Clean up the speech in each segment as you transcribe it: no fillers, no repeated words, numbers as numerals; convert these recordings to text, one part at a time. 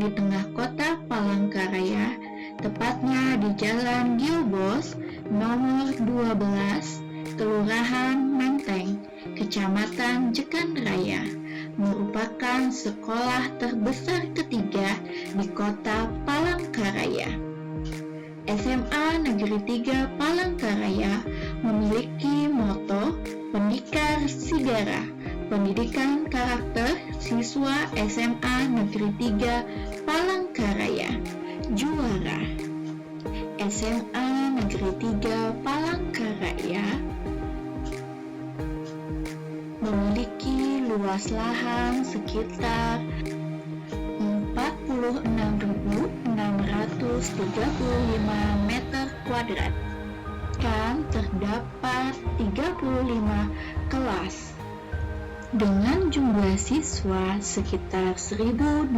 di tengah kota Palangkaraya, tepatnya di Jalan Gilbos, nomor 12, Kelurahan Menteng, Kecamatan Jekan Raya, merupakan sekolah terbesar ketiga di kota Palangkaraya. SMA Negeri 3 Palangkaraya memiliki moto Pendikar Sigara, pendidikan karakter siswa SMA Negeri 3 Palangkaraya. Juara SMA Negeri 3 Palangkaraya memiliki luas lahan sekitar 46.635 meter kuadrat dan terdapat 35 kelas dengan jumlah siswa sekitar 1.200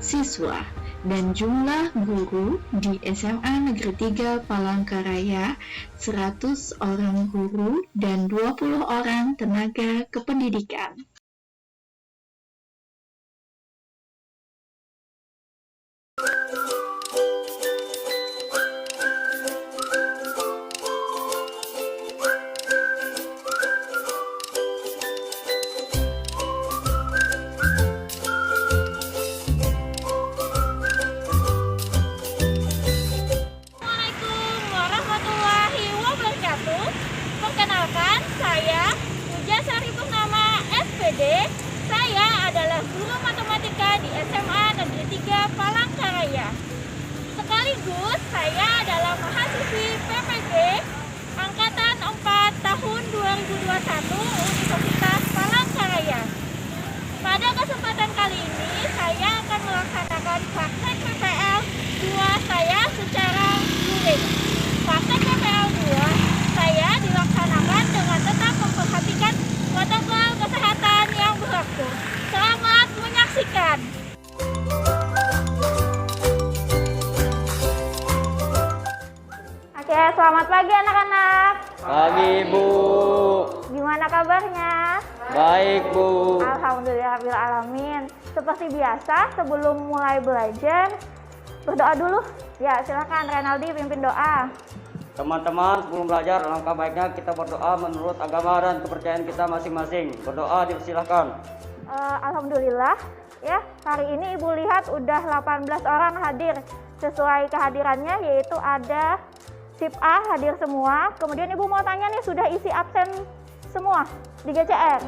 siswa dan jumlah guru di SMA Negeri 3 Palangkaraya 100 orang guru dan 20 orang tenaga kependidikan. Perkenalkan, saya Puja Sari Purnama, SPD. Saya adalah guru matematika di SMA Negeri 3 Palangkaraya. Sekaligus saya adalah mahasiswi PPG Angkatan 4 tahun 2021 Universitas Palangkaraya. Pada kesempatan kali ini, saya akan melaksanakan praktek PPL 2 saya secara luring. Praktek PPL 2 saya dilaksanakan dengan tetap memperhatikan protokol kesehatan yang berlaku. Selamat menyaksikan. Oke, selamat pagi anak-anak. Pagi, Bu. Gimana kabarnya? Baik, Bu. Alhamdulillahirrahmanirrahim. Seperti biasa, sebelum mulai belajar, berdoa dulu. Ya, silakan Renaldi pimpin doa. Teman-teman, sebelum belajar, alangkah baiknya kita berdoa menurut agama dan kepercayaan kita masing-masing. Berdoa dipersilahkan. Alhamdulillah, ya hari ini Ibu lihat udah 18 orang hadir. Sesuai kehadirannya yaitu ada SIP A hadir semua. Kemudian Ibu mau tanya nih, sudah isi absen semua di GCR?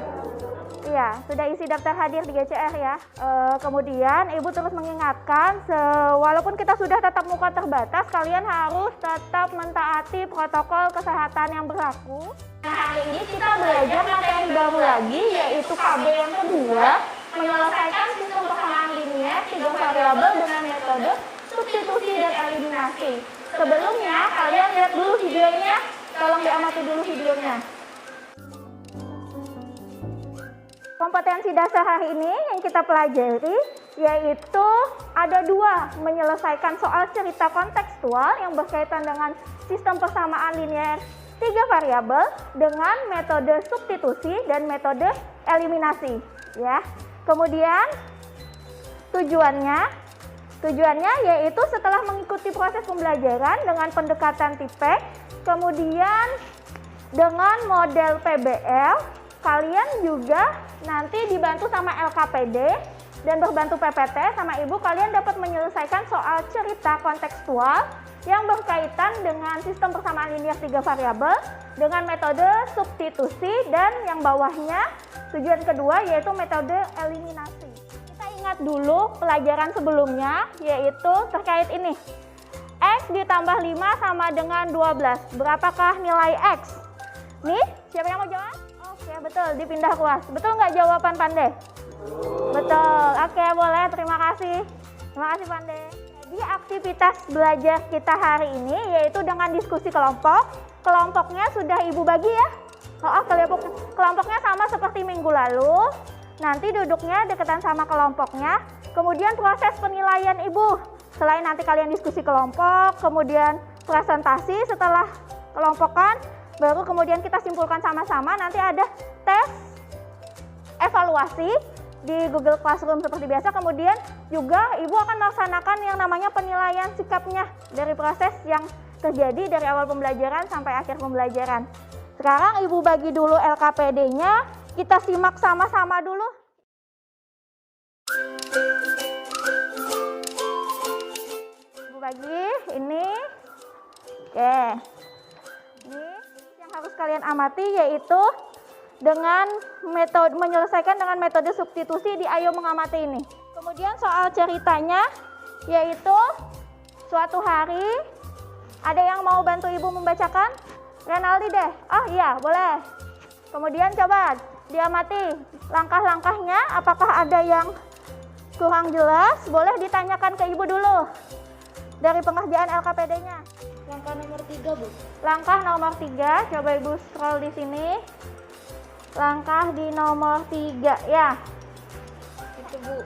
Iya, sudah isi daftar hadir di GCR ya. Kemudian Ibu terus mengingatkan, walaupun kita sudah tatap muka terbatas, kalian harus tetap mentaati protokol kesehatan yang berlaku. Nah, hari ini kita belajar materi baru lagi, yaitu KB yang kedua, menyelesaikan sistem persamaan linear 3 variabel dengan metode substitusi dan eliminasi. Sebelumnya, kalian lihat dulu videonya, tolong diamati dulu videonya. Kompetensi dasar hari ini yang kita pelajari yaitu ada 2, menyelesaikan soal cerita kontekstual yang berkaitan dengan sistem persamaan linear 3 variabel dengan metode substitusi dan metode eliminasi ya. Kemudian tujuannya yaitu setelah mengikuti proses pembelajaran dengan pendekatan TIPEK, kemudian dengan model PBL, kalian juga nanti dibantu sama LKPD dan berbantu PPT sama Ibu, kalian dapat menyelesaikan soal cerita kontekstual yang berkaitan dengan sistem persamaan linear 3 variabel dengan metode substitusi dan yang bawahnya tujuan kedua yaitu metode eliminasi. Kita ingat dulu pelajaran sebelumnya yaitu terkait ini. X ditambah 5 sama dengan 12. Berapakah nilai X? Nih, siapa yang mau jawab? Oke, betul, dipindah kelas. Betul nggak jawaban Pande? Betul. Oke, boleh. Terima kasih. Terima kasih Pande. Jadi aktivitas belajar kita hari ini yaitu dengan diskusi kelompok. Kelompoknya sudah Ibu bagi ya. Kelompoknya sama seperti minggu lalu. Nanti duduknya deketan sama kelompoknya. Kemudian proses penilaian Ibu. Selain nanti kalian diskusi kelompok, kemudian presentasi setelah kelompokan, baru kemudian kita simpulkan sama-sama, nanti ada tes evaluasi di Google Classroom seperti biasa. Kemudian juga Ibu akan melaksanakan yang namanya penilaian sikapnya dari proses yang terjadi dari awal pembelajaran sampai akhir pembelajaran. Sekarang Ibu bagi dulu LKPD-nya, kita simak sama-sama dulu. Ibu bagi ini. Oke. Ini yang harus kalian amati yaitu dengan metode menyelesaikan dengan metode substitusi di Ayo Mengamati ini. Kemudian soal ceritanya yaitu suatu hari ada yang mau bantu Ibu membacakan? Renaldi deh. Oh iya, boleh. Kemudian coba diamati langkah-langkahnya, apakah ada yang kurang jelas? Boleh ditanyakan ke Ibu dulu dari pengerjaan LKPD-nya. Langkah nomor 3, Bu. Langkah nomor 3, coba Ibu scroll di sini. Langkah di nomor 3 ya. Itu, Bu.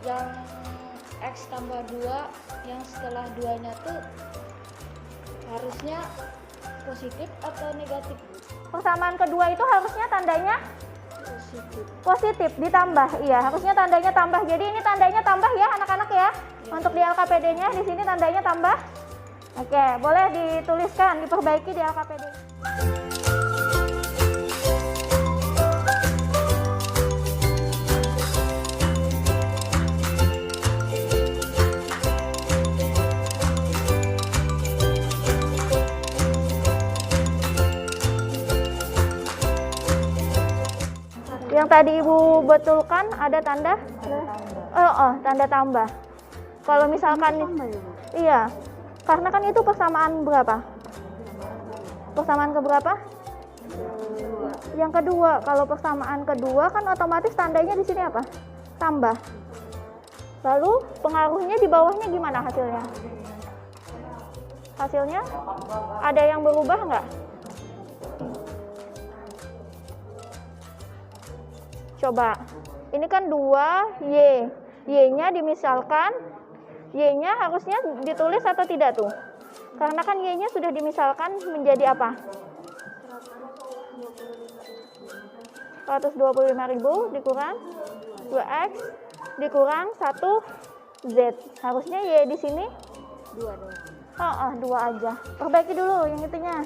Yang X tambah 2, yang setelah 2-nya tuh harusnya positif atau negatif, Bu? Persamaan kedua itu harusnya tandanya Positif. positif ditambah. Iya, harusnya tandanya tambah. Jadi ini tandanya tambah ya anak-anak ya. Untuk di LKPD-nya di sini tandanya tambah. Oke, boleh dituliskan, diperbaiki di LKPD. Yang tadi Ibu betulkan ada tanda? Tanda tambah. Kalau misalkan iya, karena kan itu persamaan berapa? Persamaan ke berapa? Yang kedua. Kalau persamaan kedua kan otomatis tandanya di sini apa? Tambah. Lalu pengaruhnya di bawahnya gimana hasilnya? Hasilnya ada yang berubah nggak? Coba, ini kan 2Y, Y-nya dimisalkan, Y-nya harusnya ditulis atau tidak tuh? Karena kan Y-nya sudah dimisalkan menjadi apa? 125.000 dikurang 2X dikurang 1Z. Harusnya Y di sini 2 aja. Perbaiki dulu yang itunya.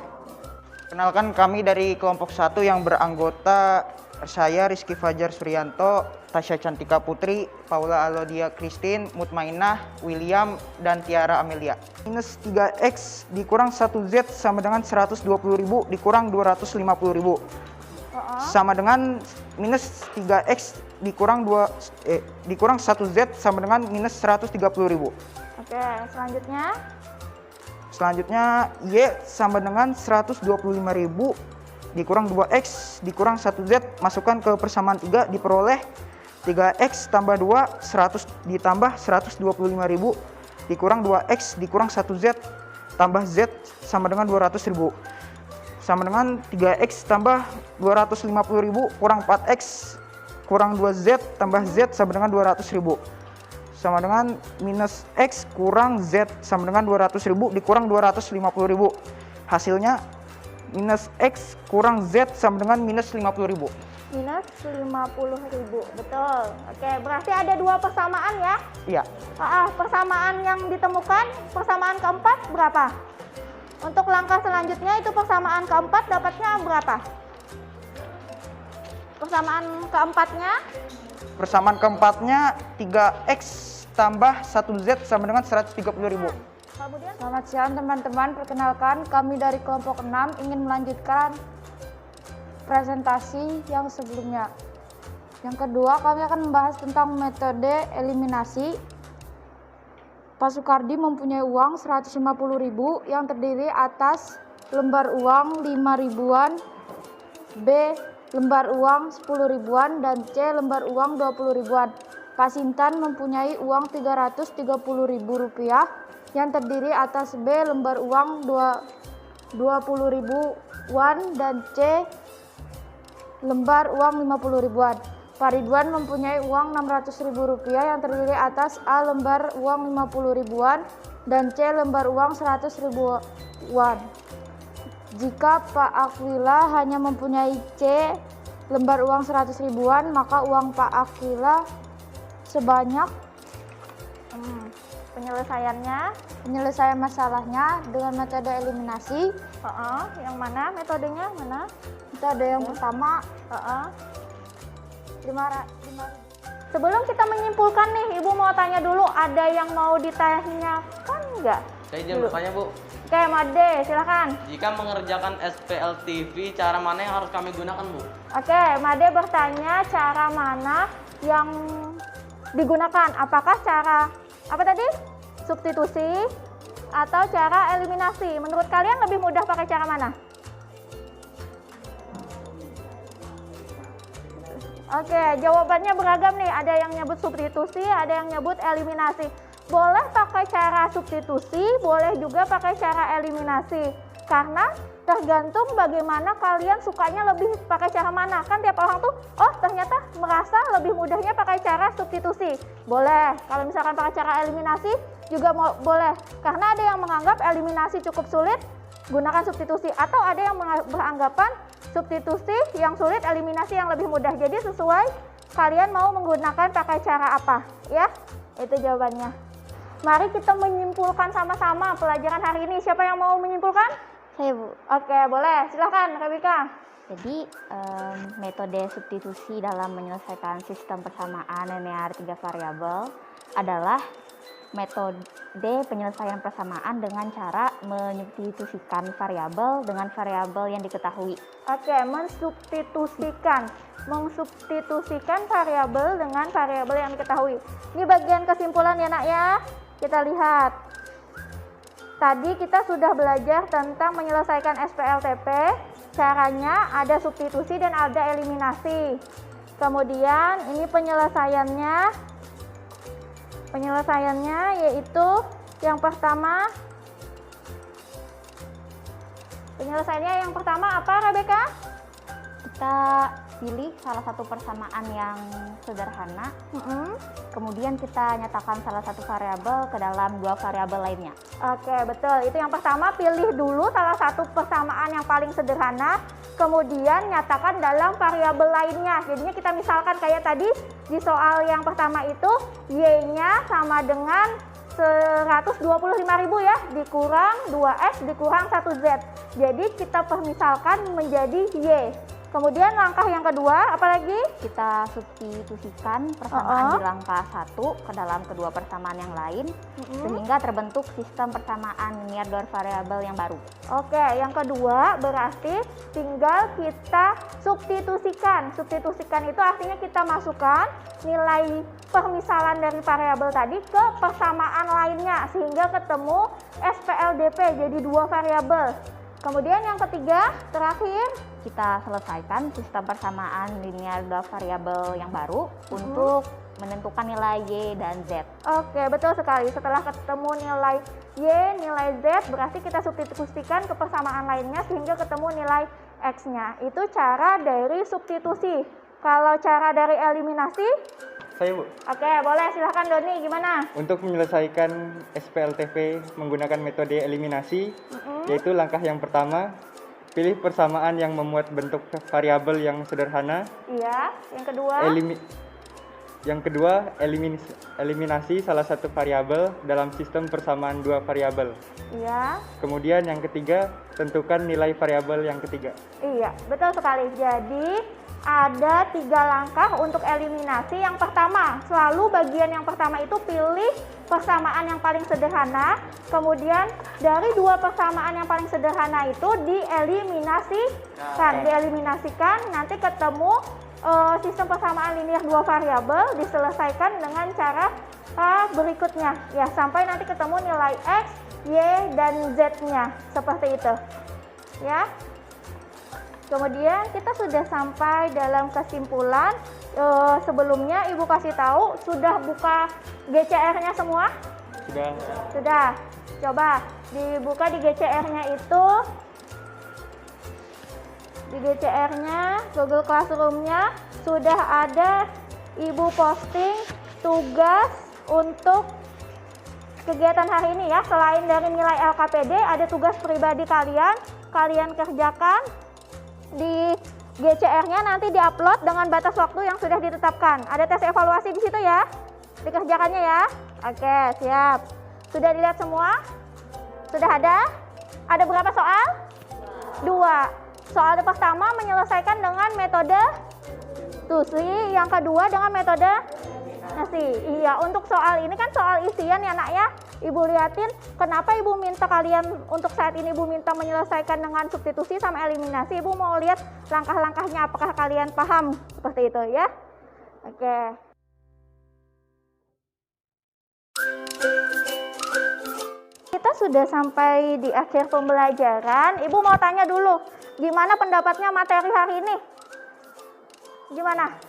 Kenalkan, kami dari kelompok 1 yang beranggota saya Rizky Fajar Suryanto, Tasya Cantika Putri, Paula Alodia Christine, Mutmainah, William, dan Tiara Amelia. Minus 3X dikurang 1Z sama dengan 120.000 dikurang 250.000. Sama dengan minus 3X dikurang 1Z sama dengan minus 130.000. Oke, selanjutnya. Selanjutnya Y sama dengan 125.000 dikurang 2X dikurang 1Z, masukkan ke persamaan 3, diperoleh 3X tambah 2, 100 ditambah 125.000 dikurang 2X dikurang 1Z tambah Z sama dengan 200.000. Sama dengan 3X tambah 250.000 kurang 4X kurang 2Z tambah Z sama dengan 200.000. Sama dengan minus X kurang Z sama dengan 200.000 dikurang 250.000. Hasilnya minus X kurang Z sama dengan minus 50.000. Minus 50.000, betul. Oke, berarti ada 2 persamaan ya? Iya. Persamaan yang ditemukan, persamaan keempat berapa? Untuk langkah selanjutnya itu persamaan keempat dapatnya berapa? Persamaan keempatnya? Persamaan keempatnya 3X tambah 1Z sama dengan 130.000. Kemudian, Selamat siang teman-teman, perkenalkan kami dari kelompok 6 ingin melanjutkan presentasi yang sebelumnya. Yang kedua, kami akan membahas tentang metode eliminasi. Pak Sukardi mempunyai uang 150.000 yang terdiri atas lembar uang 5 ribuan, B lembar uang 10 ribuan, dan C lembar uang 20 ribuan. Pak Sintan mempunyai uang 330.000 rupiah yang terdiri atas B lembar uang 20 ribuan dan C lembar uang 50 ribuan. Pak Ridwan mempunyai uang 600.000 rupiah yang terdiri atas A lembar uang 50 ribuan dan C lembar uang 100 ribuan. Jika Pak Aquila hanya mempunyai C lembar uang 100 ribuan, maka uang Pak Akila sebanyak penyelesaian masalahnya dengan metode eliminasi. Yang mana metodenya? Mana? Metode yang pertama 5. Sebelum kita menyimpulkan nih, Ibu mau tanya dulu, ada yang mau ditanyakan nggak? Saya izin bertanya, Bu. Oke, Made, silakan. Jika mengerjakan SPLTV, cara mana yang harus kami gunakan, Bu? Oke, Made bertanya cara mana yang digunakan. Apakah cara apa tadi? Substitusi atau cara eliminasi? Menurut kalian lebih mudah pakai cara mana? Oke, jawabannya beragam nih. Ada yang nyebut substitusi, ada yang nyebut eliminasi. Boleh pakai cara substitusi, boleh juga pakai cara eliminasi. Karena tergantung bagaimana kalian sukanya lebih pakai cara mana. Kan tiap orang tuh, oh ternyata merasa lebih mudahnya pakai cara substitusi. Boleh. Kalau misalkan pakai cara eliminasi juga boleh. Karena ada yang menganggap eliminasi cukup sulit, gunakan substitusi. Atau ada yang beranggapan substitusi yang sulit, eliminasi yang lebih mudah. Jadi sesuai kalian mau menggunakan pakai cara apa, ya? Itu jawabannya. Mari kita menyimpulkan sama-sama pelajaran hari ini. Siapa yang mau menyimpulkan? Saya, Bu. Oke, boleh. Silahkan, Rebika. Jadi metode substitusi dalam menyelesaikan sistem persamaan linear 3 variabel adalah metode penyelesaian persamaan dengan cara menyubstitusikan variabel dengan variabel yang diketahui. Oke, mengsubstitusikan variabel dengan variabel yang diketahui. Ini bagian kesimpulan ya, Nak ya. Kita lihat. Tadi kita sudah belajar tentang menyelesaikan SPLTP. Caranya ada substitusi dan ada eliminasi. Kemudian ini penyelesaiannya yaitu yang pertama. Penyelesaiannya yang pertama apa, Rebeka? Kita pilih salah satu persamaan yang sederhana, kemudian kita nyatakan salah satu variabel ke dalam 2 variabel lainnya. Oke, betul. Itu yang pertama, pilih dulu salah satu persamaan yang paling sederhana, kemudian nyatakan dalam variabel lainnya. Jadinya kita misalkan kayak tadi di soal yang pertama itu, Y-nya sama dengan 125.000 ya, dikurang 2X dikurang 1Z. Jadi kita permisalkan menjadi Y. Kemudian langkah yang kedua, apalagi? Kita substitusikan persamaan di langkah 1 ke dalam kedua persamaan yang lain, sehingga terbentuk sistem persamaan linear 2 variabel yang baru. Oke, yang kedua berarti tinggal kita substitusikan. Substitusikan itu artinya kita masukkan nilai permisalan dari variabel tadi ke persamaan lainnya, sehingga ketemu SPLDP jadi 2 variabel. Kemudian yang ketiga, terakhir, kita selesaikan sistem persamaan linear 2 variabel yang baru untuk menentukan nilai Y dan Z. Oke, betul sekali. Setelah ketemu nilai Y, nilai Z, berarti kita substitusikan ke persamaan lainnya sehingga ketemu nilai X-nya. Itu cara dari substitusi. Kalau cara dari eliminasi? Saya, Bu. Oke, boleh. Silahkan Doni, gimana? Untuk menyelesaikan SPLTP menggunakan metode eliminasi, yaitu langkah yang pertama, pilih persamaan yang memuat bentuk variabel yang sederhana. Iya. Yang kedua? Eliminasi salah satu variabel dalam sistem persamaan 2 variabel. Iya. Kemudian yang ketiga, tentukan nilai variabel yang ketiga. Iya, betul sekali. Jadi ada 3 langkah untuk eliminasi. Yang pertama, selalu bagian yang pertama itu pilih persamaan yang paling sederhana. Kemudian dari 2 persamaan yang paling sederhana itu dieliminasikan, nanti ketemu sistem persamaan linear 2 variabel, diselesaikan dengan cara berikutnya. Ya, sampai nanti ketemu nilai X, Y, dan Z-nya. Seperti itu. Ya. Kemudian kita sudah sampai dalam kesimpulan. Sebelumnya Ibu kasih tahu, sudah buka GCR-nya semua? Sudah. Coba dibuka di GCR-nya itu. Di GCR-nya, Google Classroom-nya sudah ada Ibu posting tugas untuk kegiatan hari ini ya. Selain dari nilai LKPD, ada tugas pribadi kalian kerjakan di GCR-nya nanti diupload dengan batas waktu yang sudah ditetapkan. Ada tes evaluasi di situ ya, dikerjakannya ya. Oke, siap. Sudah dilihat semua? Sudah ada? Ada berapa soal? 2. Soal pertama menyelesaikan dengan metode TUSI, yang kedua dengan metode nasi. Iya, untuk soal ini kan soal isian ya nak ya. Ibu liatin, kenapa ibu minta kalian untuk saat ini ibu minta menyelesaikan dengan substitusi sama eliminasi. Ibu mau lihat langkah-langkahnya, apakah kalian paham seperti itu ya. Oke. Kita sudah sampai di akhir pembelajaran. Ibu mau tanya dulu, gimana pendapatnya materi hari ini? Gimana?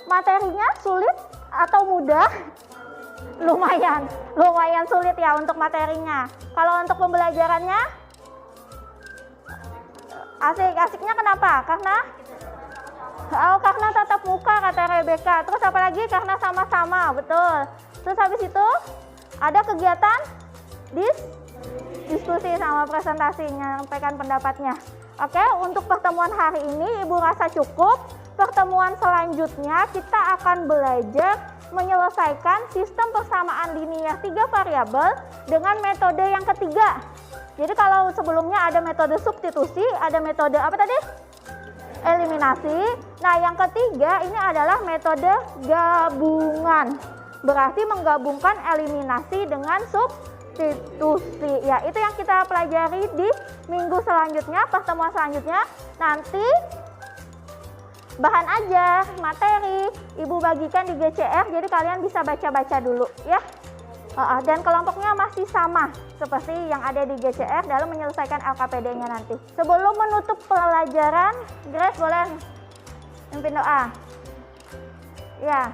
Materinya sulit atau mudah? Lumayan sulit ya untuk materinya. Kalau untuk pembelajarannya, asik-asiknya kenapa? Karena tatap muka kata Rebecca. Terus apalagi karena sama-sama, betul. Terus habis itu ada kegiatan diskusi sama presentasi, menyampaikan pendapatnya. Oke, untuk pertemuan hari ini Ibu rasa cukup. Pertemuan selanjutnya kita akan belajar menyelesaikan sistem persamaan linear 3 variabel dengan metode yang ketiga. Jadi kalau sebelumnya ada metode substitusi, ada metode apa tadi? Eliminasi. Nah, yang ketiga ini adalah metode gabungan. Berarti menggabungkan eliminasi dengan substitusi. Ya, itu yang kita pelajari di minggu selanjutnya, pertemuan selanjutnya. Nanti bahan ajar, materi, Ibu bagikan di GCR, jadi kalian bisa baca-baca dulu ya. Dan kelompoknya masih sama seperti yang ada di GCR dalam menyelesaikan LKPD-nya nanti. Sebelum menutup pelajaran, Grace boleh mimpin doa? Ya.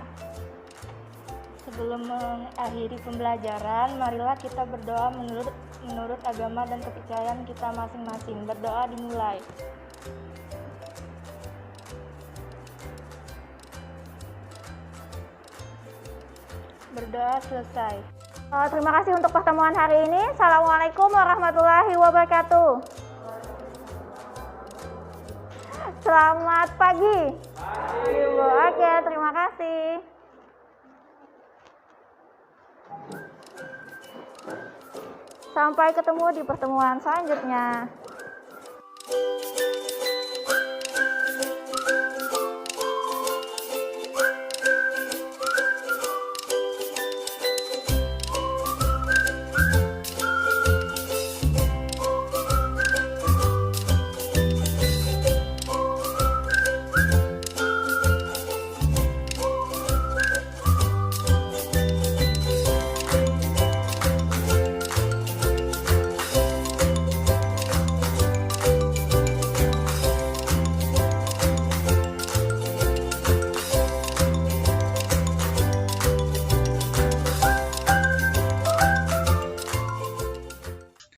Sebelum mengakhiri pembelajaran, marilah kita berdoa menurut agama dan kepercayaan kita masing-masing. Berdoa dimulai. Berdoa selesai. Terima kasih untuk pertemuan hari ini. Assalamualaikum warahmatullahi wabarakatuh. Selamat pagi. Ibu, oke, terima kasih. Sampai ketemu di pertemuan selanjutnya.